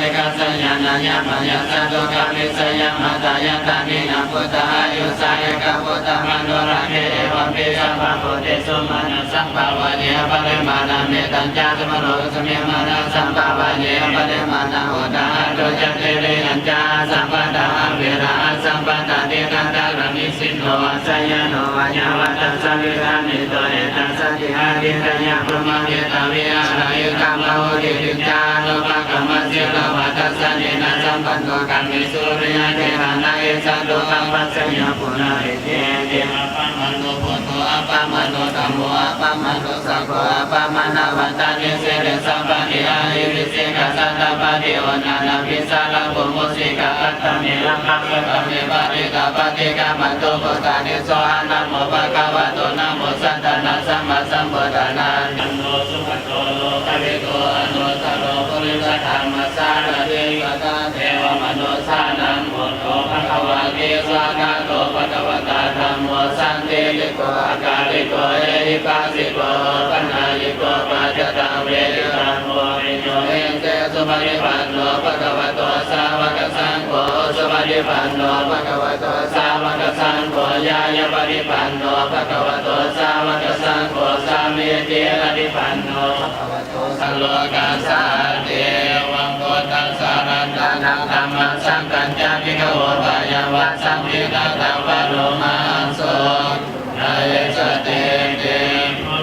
ริกัสยานายามายาสัตตุกามิสยามาตายาตานินาพุทธายุสายกาพุทธมโนราเกเอวะปิสัมภะโพธิสุมาณสัมภาวะเยปริมาณเมตัญจสมโนสมิมาณสัมภาวะเยปริมาณโหตาตุจเตเรยัญจาสัมปตาเวราสัมปตาเตตันตารมิสิโนสยโนวัญญวัตสัวิธานิโตเอตัสสติหาริตยะพรหมเยตาวิอารายุกามโหติติจานุภกรรมสิลวัตสันนินาสัมปันโตกัมมิสุริยะเทหานาเอสัตตุกัมปัสสยะปุณาริเตเตอะปะมโนพุทโธอะปะมโนธัมโมอะปะมโนสังโฆอะปะมนาวัตตานิเสเรสัมปะนิอาหิวิเสกสัตตปะติโอนานาภิสาลาภุมุสิกะปัตตเมลังคังปัตตเมปะริกะปะติกะมันโตปุตตานิโสอะนะโมภะคะวะโตนะโมสัตตนะสัมมาสัมพุทธัสสะนะโมสุขโตโลกวิโตอนุตตโรปุริสธรรมสารถิกตาเทวมนุสานังโมโตภะคะวะเกสวะกาโตภะคะวะตาธัมโมสันติลิโกอากาลิโกเอหิปัสสิโกปนายิโกปัจจตังเวทิตังโมวิโยเอเตสุปฏิปันโนภะคะวะโตสาวกสังโฆสุปฏิปันโนภะคะวะโตสาวกสังโฆญาญปฏิปันโนภะคะวะโตสาวกสังโฆสามีติปฏิปันโนภะคะวะโตสัลโลกัสสะเทวังโกตัสสะรัตนังธัมมังสังฆัญจามิโกปะยวัสสัมภิตตังวะโรมาโสนาเยสเตเต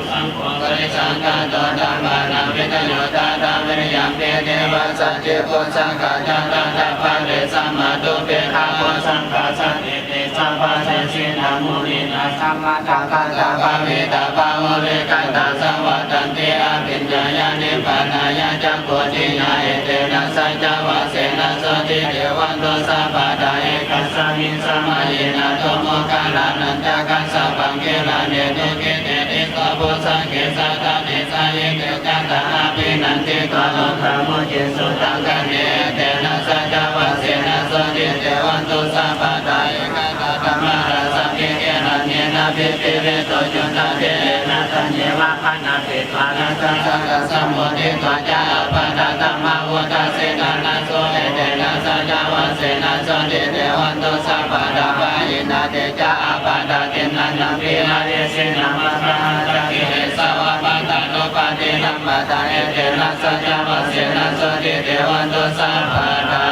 สังโฆปริสังฆโตธัมมานังวิทโยตาธัมมิริยังเตเทวะสัจเจโกสังฆาจันตังทัพพะเรสัมมาตุเปขะโกสังฆาสันติเตสัมปัสสะสินามุนินาสัมมาทัพพะตาภะเวตาภะโมเรกัตตาสังวัตันติอภิญญายานิพพานายาจักโกติญาเอเตนะสัจจวะเสนะโสติเทวันโตสัพพะทาเอกัสสมิสมัยนะโตโมกาลานันจกัสสะปังเกลาเนตุเกเตติโกปุสังเกสัตตะเนสายิเกจัตตะอาภินันติโกโลภะโมเจสุตังคะเนเตนะสัจจวะเสนะโสติเทวันโตสัพพะทาเอกัสสะธัมมาราสังเกเกนะเนนะภิปิเรโตจุนตะเตนะตัญเยวะปะนะปิตวานะสังฆะสัมโมทิตวะจาปะตะธัมมาวุตตะเสนะนะโสเอเตนะสัจจวะเสนะโสติเทวันโตสัพพะทาภะยินาเตจาอาปะตะเตนะนะภิมาเยเสนะมะสะหะตะกิเลสวะปะตะโนปะเตนะมะตะเอเตนะสัจจวะเสนะโสติเทวันโตสัพพะทา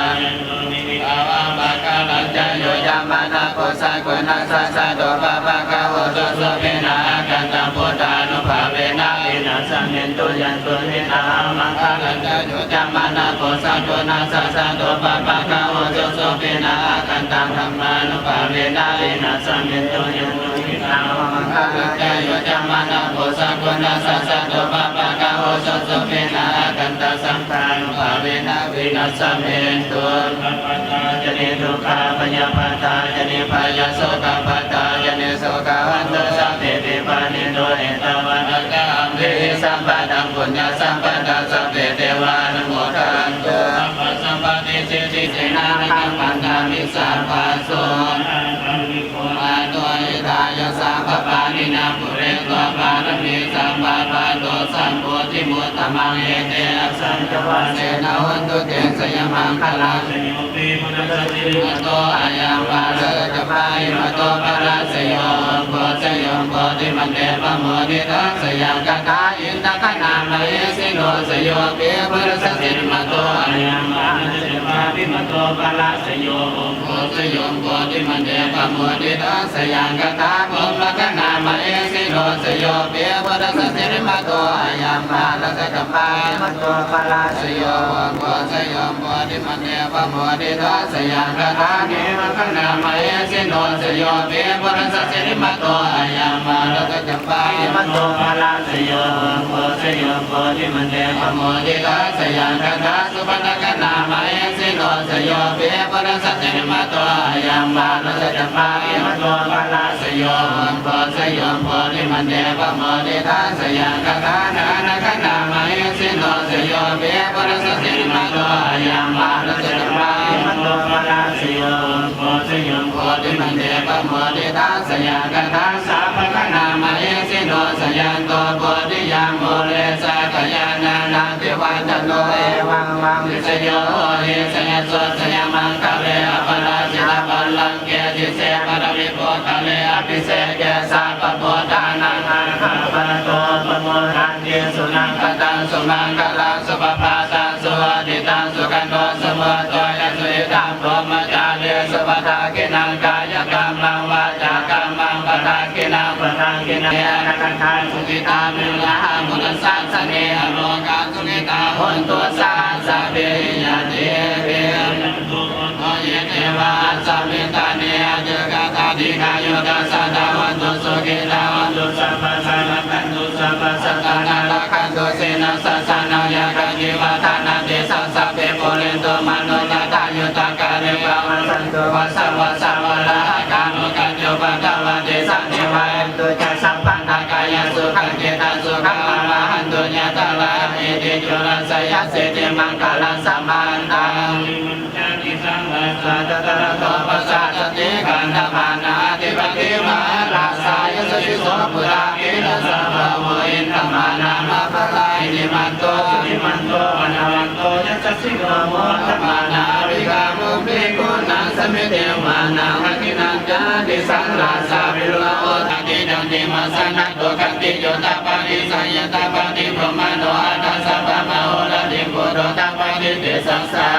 ภาวะมะกะลัญจโยยามานะโพสังโฆนะสัสสะโตปะปะคะวะโตโสเภนะอาคันตังพุทธานุภาเวนะอินะสัมเมตุยันตุนินามังคะลัญจโยยามานะโพสังโฆนะสัสสะโตปะปะคะวะโตโสเภนะอาคันตังธัมมานุภาเวนะอินะสัมเมตุยันตุนินามังคะลัญจโยยามานะโพสังโฆนะสัสสะโตปะปะคะวะโตโสเภนะอาคันตังสังฆานุภาเวนะวินัสสเมตุจะเนทุกขาปยปัตตาจะเนพยโสกปัตตาจะเนโสกวันตุสัพเพปิปานิโนเอตวันตะอัมภิสัมปะทังปุญญสัมปะทาสัพเพเทวานุโมทันตุสัมปะสัมปะเตเจติเจนะนังปันธามิสัพพะโสอาโตอิทายะสัพพะปานินาปุเรโตปารมีสัมปะปะโตสัมโพธิมุตตมังเอเตอะสัญจวัสเสนะวันตุเตสยมังคลังมโตอายังปาเรจะพายมโตปะราสโยโพสโยโพธิมันเตปะโมนิทัสสยังกตาอินทคณามะเยสิโนสโยเปปุรสสิมโตอายังปาเรจะพายมโตปะราสโยโพสโยโพธิมันเตปะโมนิทัสสยังกตาภูมิคณามะเยสิโนสโยเปปุรสสิมโตอายังปาเรจะพายมโตปะราสโยโพสโยโพธิมันเตปะโมนิทัสสยังกตาเนวะคณามะเยสิโนสโยเปปุรสสิมโตอายังปาเรจะพายมโตปะราสโยโพสโยโพธิมันเตปะโมนิทัสสยังกตาสุปนคณามะเยสิโนสโยเปปุรสสิมโตอายังปาเรจะพายมโตปะราสโยโพสโยโพธิมันเตปะโมนิทัสสยังกตานาคณามะเยสิโนสโยเปปุรสสิมโตอายังปาเรจะพายมโตปะราสโยโพสโยโพธิมันเตปะโมนิทัสสยังกตาสัพพะคณามะเยสิโนสยังโตโพธิยังโมเลสะกยานา นาติวันตโนเอวังวังวิสโยหิสยสุสยมังคะเลอปราชิตบัลลังเกจิเสปรวิโภคะเลอภิเศษเกสัพพะทานังอาหาปะโตปะโมทันเยสุนังคตังสุมังคลังสุปปาตังสุอดิตังสุขันโนสมุทโตยสุอิตังพรหมจารีสุปทากินังกายกรรมังวาจากรรมังปทากินังปทากินังอนันทาสุขิตามิลามุตสัสสเนอโลกาสุขิตาหุนตุสัสสะเบยะเทเวโอยเทวะสัมมิตาเนอเจกตาดิกายุตสัตตะวันตุสุขิตาวันตุสัพพะสังฆันตุสัพพะสัตตานาลักขันตุเสนาสัสสะนายะกัจจิวัฒนาติสัสสะเปโพเรนตุมโนตตายุตกะเรวะวันสันตุวัสสะวัสสะวะระหะกานุกัจจุปัฏฐวะเตสันนิวายันตุจัสสัพพันธกายสุขังเจตสุขังอรหันตุญาตาลาอิติจุลสยัสสิติมังคลังสัมมันตังสัตตะระโตปัสสะสติกันธมานาธิปติมาราสายสสิโสปุราคิลสัพพะโวอินธมานามาภลายนิมันโตสุนิมันโตอนาวันโตยัสสิโกโมธมานาวิกามุปิกุณังสมิเตมานาหกินังจาติสังราสาวิโรโอทัติจังติมาสนัตโตคันติโยตาปานิสัยยตาปานิพรหมโนอาทัสสะปะมะโหระติปุโรตาปานิเตสังสา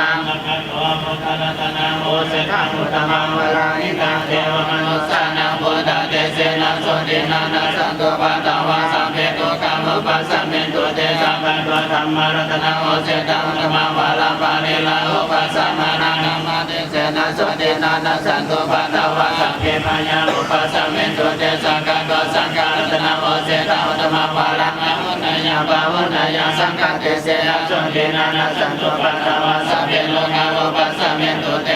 โอเสถามุตตมังวรานิตาเทวมนุสสานังพุทธเตเสนะโสตินานัสสันตุปัตตวาสัมเพตุกรรมุปัสสะเมตุเตสัมปันตุธรรมรัตนะโอเสถามุตตมังวราปาริลาอุปัสสะมานังนามาเตเสนะโสตินานัสสันตุปัตตวาสัมเพปะยาอุปัสสะเมตุเตสังฆัตโตสังฆรัตนะโอเสถามุตตมังวรานะหุนยาภาวุนยาสังฆเตเสนะโสตินานัสสันตุปัตตวาสัมเพโลกาอุปัสสะเมตุเต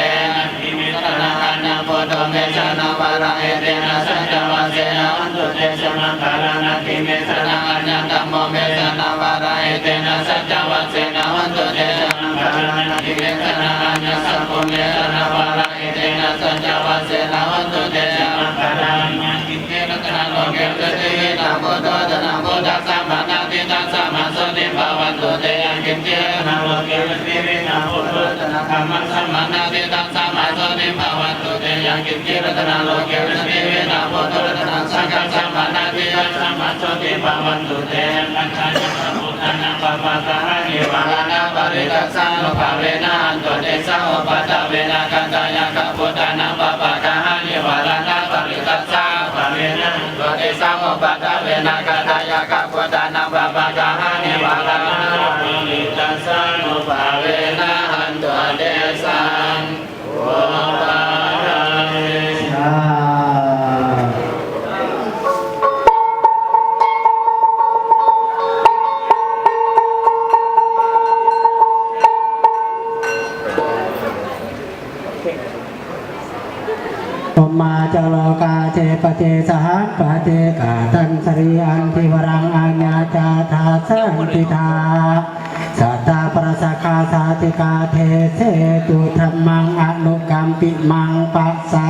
สนะอันนาโพโตเมชนะวาระเอเตนะสัจจวัสเสนะวันตุเตสมังคารานาติเมสนะอัญญตัมโมเมสนะวาระเอเตนะสัจจวัสเสนะวันตุเตสมังคารานาติเมสนะอัญญสัพพเมสนะวาระเอเตนะสัจจวัสเสนะวันตุเตสมังคารานาติเมสนะโลเกตุเตนะโพโตตนะโพธัสสะมะนาติตัสสะมะโสติภวันตุเตยังกินเจนะโลเกตุเตนะโพโตตนะธัมมัสสะมะนาติตัสสะมะโสติภวันตุเตยังกินเจรัตนะโลเกตุเตนะโพโตตนะสังฆัสสะมะนาติตัสสะมะโสติภวันตุเตยังกัจจายะพุทธานังปะปะตะหะนิวาลานะปริตัสสะโลภะเวนะอันตุเตสะโอปัตตะเวนะกัจจายะกะพุทธานังปะปะตะหะนิวาลานะปริตัสสะภะเวนะอันตุเตสะโอปัตตะเวนะกัจจายะกะพุทธานังปะปะตะหะนิวาลานะปริตัสสะโลภะเวนะอันตุเตสะโอปัตตะเวนะ มาจโลกาเจปเจสหัสปะเจกาตันสริอันทิวรังอัญญาจาธาสันติธาสัตตาปรสคาสาติกาเทเสตุธรรมังอนุกัมปิมังปัสสา